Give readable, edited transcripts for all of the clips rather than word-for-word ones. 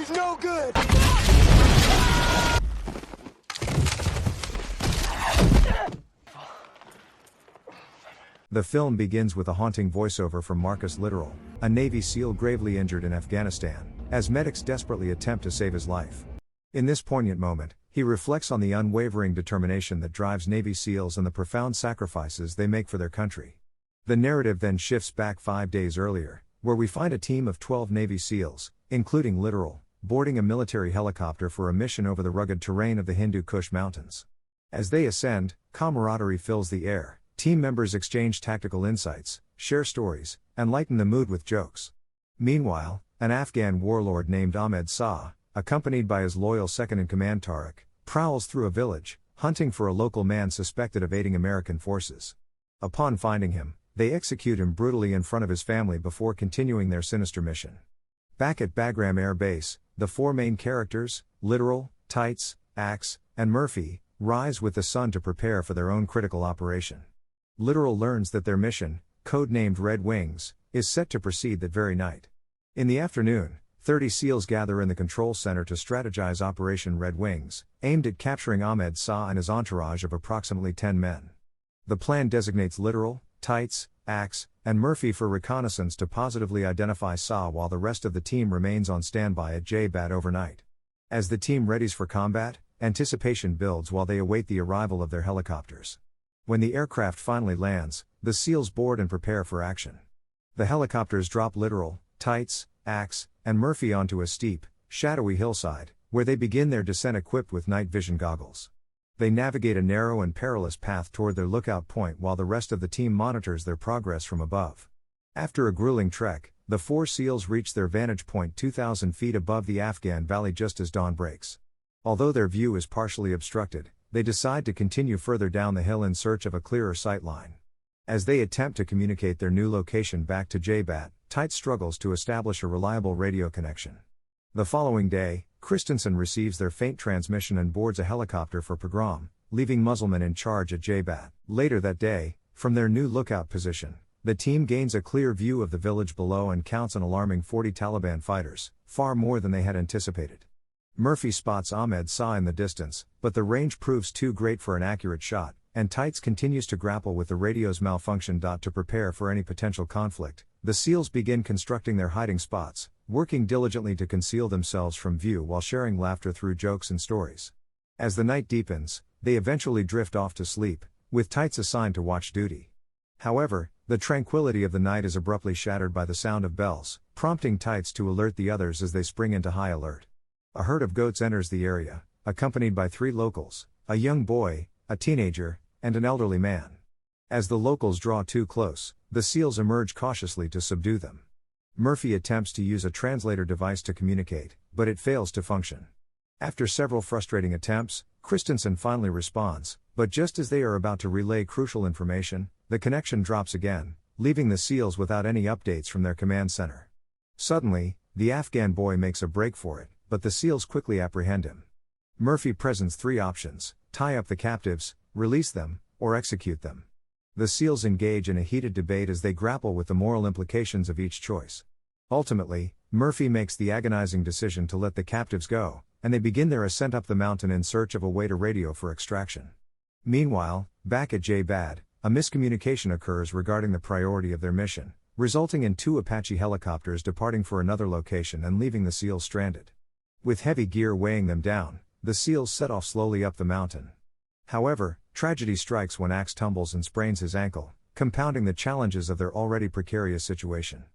is no good! The film begins with a haunting voiceover from Marcus Literal, a Navy SEAL gravely injured in Afghanistan, as medics desperately attempt to save his life. In this poignant moment, he reflects on the unwavering determination that drives Navy SEALs and the profound sacrifices they make for their country. The narrative then shifts back 5 days earlier, where we find a team of 12 Navy SEALs, including Literal, boarding a military helicopter for a mission over the rugged terrain of the Hindu Kush Mountains. As they ascend, camaraderie fills the air, team members exchange tactical insights, share stories, and lighten the mood with jokes. Meanwhile, an Afghan warlord named Ahmed Shah, accompanied by his loyal second-in-command Tariq, prowls through a village, hunting for a local man suspected of aiding American forces. Upon finding him, they execute him brutally in front of his family before continuing their sinister mission. Back at Bagram Air Base, the 4 main characters, Literal, Tights, Axe, and Murphy, rise with the sun to prepare for their own critical operation. Literal learns that their mission, code-named Red Wings, is set to proceed that very night. In the afternoon, 30 SEALs gather in the control center to strategize Operation Red Wings, aimed at capturing Ahmed Shah and his entourage of approximately 10 men. The plan designates Literal, Tights, Axe, and Murphy for reconnaissance to positively identify Shah while the rest of the team remains on standby at J-Bat overnight. As the team readies for combat, anticipation builds while they await the arrival of their helicopters. When the aircraft finally lands, the SEALs board and prepare for action. The helicopters drop Literal, Tights, Axe, and Murphy onto a steep, shadowy hillside, where they begin their descent equipped with night vision goggles. They navigate a narrow and perilous path toward their lookout point while the rest of the team monitors their progress from above. After a grueling trek, the 4 SEALs reach their vantage point 2,000 feet above the Afghan valley just as dawn breaks. Although their view is partially obstructed, they decide to continue further down the hill in search of a clearer sightline. As they attempt to communicate their new location back to J-Bat, Tight struggles to establish a reliable radio connection. The following day, Christensen receives their faint transmission and boards a helicopter for Pagram, leaving Muzzleman in charge at J-Bat. Later that day, from their new lookout position, the team gains a clear view of the village below and counts an alarming 40 Taliban fighters, far more than they had anticipated. Murphy spots Ahmed Shah in the distance, but the range proves too great for an accurate shot, and Tights continues to grapple with the radio's malfunction. To prepare for any potential conflict, the SEALs begin constructing their hiding spots, working diligently to conceal themselves from view while sharing laughter through jokes and stories. As the night deepens, they eventually drift off to sleep, with Tights assigned to watch duty. However, the tranquility of the night is abruptly shattered by the sound of bells, prompting Tights to alert the others as they spring into high alert. A herd of goats enters the area, accompanied by 3 locals, a young boy, a teenager, and an elderly man. As the locals draw too close, the SEALs emerge cautiously to subdue them. Murphy attempts to use a translator device to communicate, but it fails to function. After several frustrating attempts, Christensen finally responds, but just as they are about to relay crucial information, the connection drops again, leaving the SEALs without any updates from their command center. Suddenly, the Afghan boy makes a break for it, but the SEALs quickly apprehend him. Murphy presents 3 options: tie up the captives, release them, or execute them. The SEALs engage in a heated debate as they grapple with the moral implications of each choice. Ultimately, Murphy makes the agonizing decision to let the captives go, and they begin their ascent up the mountain in search of a way to radio for extraction. Meanwhile, back at J-Bat, a miscommunication occurs regarding the priority of their mission, resulting in 2 Apache helicopters departing for another location and leaving the SEALs stranded. With heavy gear weighing them down, the SEALs set off slowly up the mountain. However, tragedy strikes when Axe tumbles and sprains his ankle, compounding the challenges of their already precarious situation.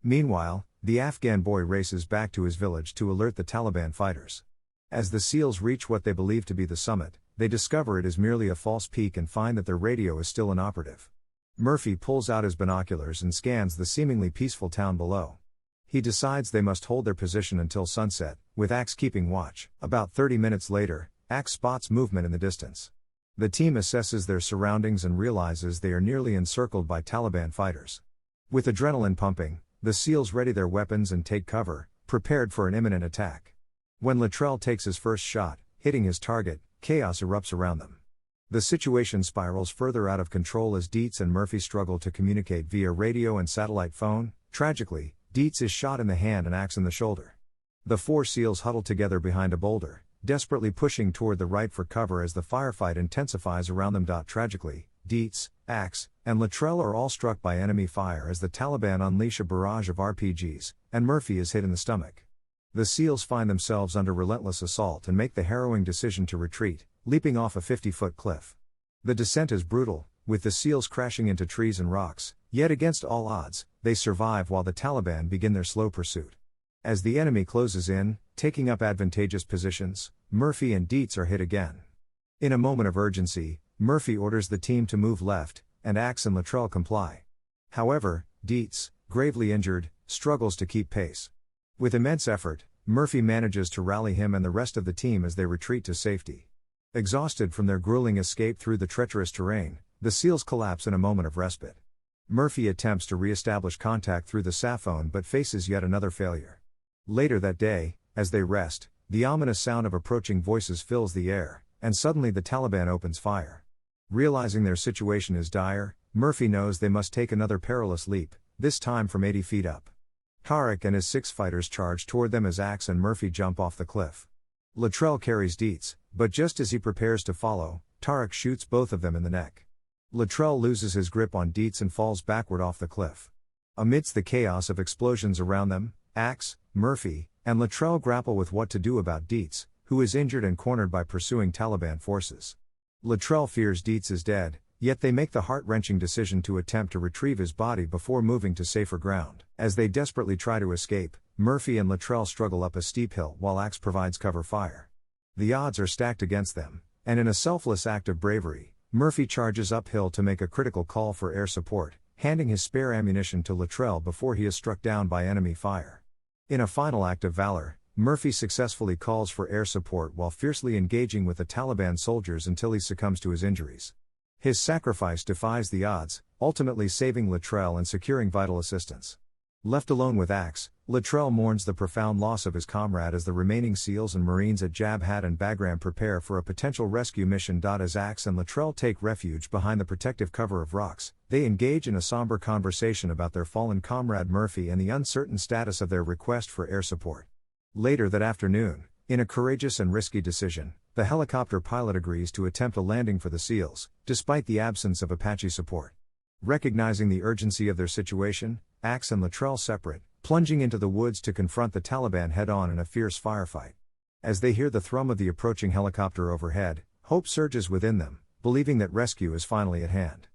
Meanwhile, the Afghan boy races back to his village to alert the Taliban fighters. As the SEALs reach what they believe to be the summit, they discover it is merely a false peak and find that their radio is still inoperative. Murphy pulls out his binoculars and scans the seemingly peaceful town below. He decides they must hold their position until sunset, with Axe keeping watch. About 30 minutes later, Axe spots movement in the distance. The team assesses their surroundings and realizes they are nearly encircled by Taliban fighters. With adrenaline pumping, the SEALs ready their weapons and take cover, prepared for an imminent attack. When Luttrell takes his first shot, hitting his target, chaos erupts around them. The situation spirals further out of control as Dietz and Murphy struggle to communicate via radio and satellite phone. Tragically, Dietz is shot in the hand and Axe in the shoulder. The four SEALs huddle together behind a boulder, desperately pushing toward the right for cover as the firefight intensifies around them. Tragically, Dietz, Axe, and Luttrell are all struck by enemy fire as the Taliban unleash a barrage of RPGs, and Murphy is hit in the stomach. The SEALs find themselves under relentless assault and make the harrowing decision to retreat, leaping off a 50-foot cliff. The descent is brutal, with the SEALs crashing into trees and rocks, yet against all odds, they survive while the Taliban begin their slow pursuit. As the enemy closes in, taking up advantageous positions, Murphy and Dietz are hit again. In a moment of urgency, Murphy orders the team to move left, and Axe and Luttrell comply. However, Dietz, gravely injured, struggles to keep pace. With immense effort, Murphy manages to rally him and the rest of the team as they retreat to safety. Exhausted from their grueling escape through the treacherous terrain, the SEALs collapse in a moment of respite. Murphy attempts to re-establish contact through the SAF but faces yet another failure. Later that day, as they rest, the ominous sound of approaching voices fills the air, and suddenly the Taliban opens fire. Realizing their situation is dire, Murphy knows they must take another perilous leap, this time from 80 feet up. Tarek and his 6 fighters charge toward them as Axe and Murphy jump off the cliff. Luttrell carries Dietz, but just as he prepares to follow, Tarek shoots both of them in the neck. Luttrell loses his grip on Dietz and falls backward off the cliff. Amidst the chaos of explosions around them, Axe, Murphy, and Luttrell grapple with what to do about Dietz, who is injured and cornered by pursuing Taliban forces. Luttrell fears Dietz is dead, yet they make the heart-wrenching decision to attempt to retrieve his body before moving to safer ground. As they desperately try to escape, Murphy and Luttrell struggle up a steep hill while Axe provides cover fire. The odds are stacked against them, and in a selfless act of bravery, Murphy charges uphill to make a critical call for air support, handing his spare ammunition to Luttrell before he is struck down by enemy fire. In a final act of valor, Murphy successfully calls for air support while fiercely engaging with the Taliban soldiers until he succumbs to his injuries. His sacrifice defies the odds, ultimately saving Luttrell and securing vital assistance. Left alone with Axe, Luttrell mourns the profound loss of his comrade as the remaining SEALs and Marines at Jabhat and Bagram prepare for a potential rescue mission. As Axe and Luttrell take refuge behind the protective cover of rocks, they engage in a somber conversation about their fallen comrade Murphy and the uncertain status of their request for air support. Later that afternoon, in a courageous and risky decision, the helicopter pilot agrees to attempt a landing for the SEALs, despite the absence of Apache support. Recognizing the urgency of their situation, Axe and Luttrell separate, plunging into the woods to confront the Taliban head-on in a fierce firefight. As they hear the thrum of the approaching helicopter overhead, hope surges within them, believing that rescue is finally at hand.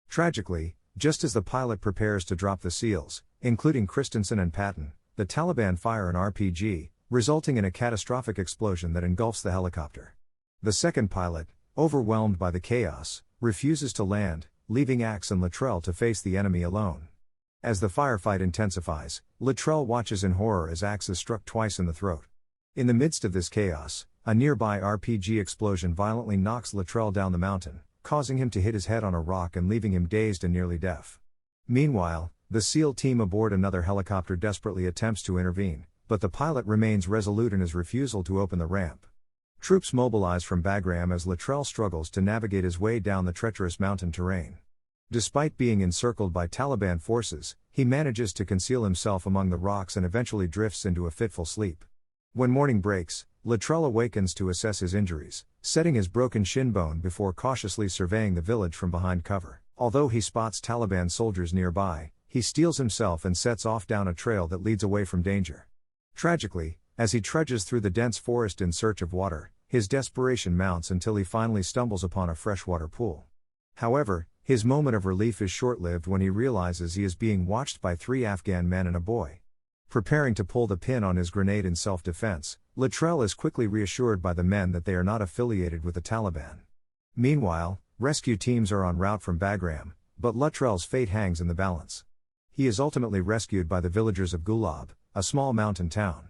Tragically, just as the pilot prepares to drop the SEALs, including Christensen and Patton, the Taliban fire an RPG, resulting in a catastrophic explosion that engulfs the helicopter. The second pilot, overwhelmed by the chaos, refuses to land, leaving Axe and Luttrell to face the enemy alone. As the firefight intensifies, Luttrell watches in horror as Axe is struck twice in the throat. In the midst of this chaos, a nearby RPG explosion violently knocks Luttrell down the mountain, causing him to hit his head on a rock and leaving him dazed and nearly deaf. Meanwhile, the SEAL team aboard another helicopter desperately attempts to intervene, but the pilot remains resolute in his refusal to open the ramp. Troops mobilize from Bagram as Luttrell struggles to navigate his way down the treacherous mountain terrain. Despite being encircled by Taliban forces, he manages to conceal himself among the rocks and eventually drifts into a fitful sleep. When morning breaks, Luttrell awakens to assess his injuries, setting his broken shin bone before cautiously surveying the village from behind cover. Although he spots Taliban soldiers nearby, he steels himself and sets off down a trail that leads away from danger. Tragically, as he trudges through the dense forest in search of water, his desperation mounts until he finally stumbles upon a freshwater pool. However, his moment of relief is short-lived when he realizes he is being watched by 3 Afghan men and a boy. Preparing to pull the pin on his grenade in self-defense, Luttrell is quickly reassured by the men that they are not affiliated with the Taliban. Meanwhile, rescue teams are en route from Bagram, but Luttrell's fate hangs in the balance. He is ultimately rescued by the villagers of Gulab, a small mountain town.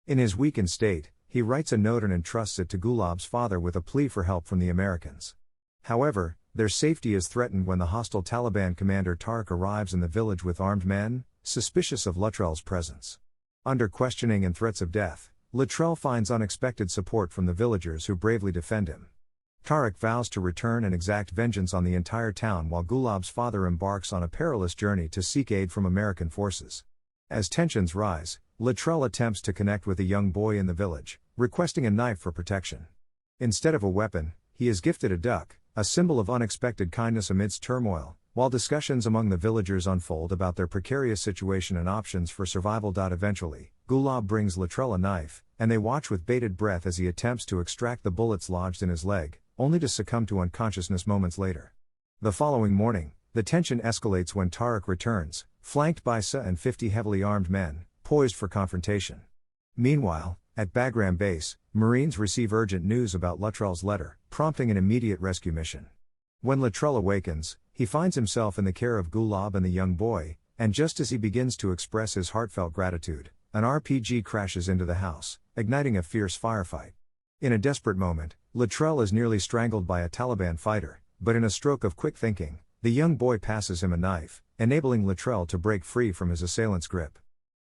In his weakened state, he writes a note and entrusts it to Gulab's father with a plea for help from the Americans. However, their safety is threatened when the hostile Taliban commander Tarek arrives in the village with armed men, suspicious of Luttrell's presence. Under questioning and threats of death, Luttrell finds unexpected support from the villagers who bravely defend him. Tarek vows to return and exact vengeance on the entire town while Gulab's father embarks on a perilous journey to seek aid from American forces. As tensions rise, Luttrell attempts to connect with a young boy in the village, requesting a knife for protection. Instead of a weapon, he is gifted a duck, a symbol of unexpected kindness amidst turmoil, while discussions among the villagers unfold about their precarious situation and options for survival. Eventually, Gulab brings Luttrell a knife, and they watch with bated breath as he attempts to extract the bullets lodged in his leg, only to succumb to unconsciousness moments later. The following morning, the tension escalates when Tariq returns, flanked by Sa and 50 heavily armed men, poised for confrontation. Meanwhile, at Bagram Base, Marines receive urgent news about Luttrell's letter, prompting an immediate rescue mission. When Luttrell awakens, he finds himself in the care of Gulab and the young boy, and just as he begins to express his heartfelt gratitude, an RPG crashes into the house, igniting a fierce firefight. In a desperate moment, Luttrell is nearly strangled by a Taliban fighter, but in a stroke of quick thinking, the young boy passes him a knife, enabling Luttrell to break free from his assailant's grip.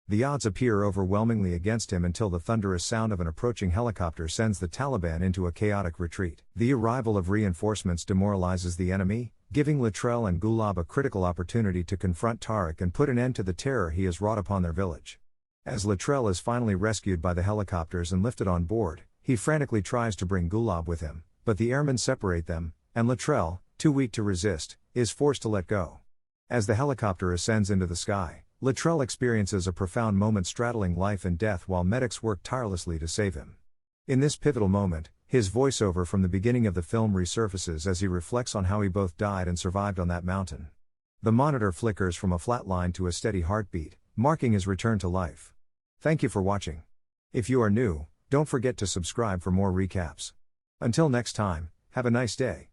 The odds appear overwhelmingly against him until the thunderous sound of an approaching helicopter sends the Taliban into a chaotic retreat. The arrival of reinforcements demoralizes the enemy, giving Luttrell and Gulab a critical opportunity to confront Tariq and put an end to the terror he has wrought upon their village. As Luttrell is finally rescued by the helicopters and lifted on board, he frantically tries to bring Gulab with him, but the airmen separate them, and Luttrell, too weak to resist, is forced to let go. As the helicopter ascends into the sky, Luttrell experiences a profound moment straddling life and death while medics work tirelessly to save him. In this pivotal moment, his voiceover from the beginning of the film resurfaces as he reflects on how he both died and survived on that mountain. The monitor flickers from a flat line to a steady heartbeat, marking his return to life. Thank you for watching. If you are new, don't forget to subscribe for more recaps. Until next time, have a nice day.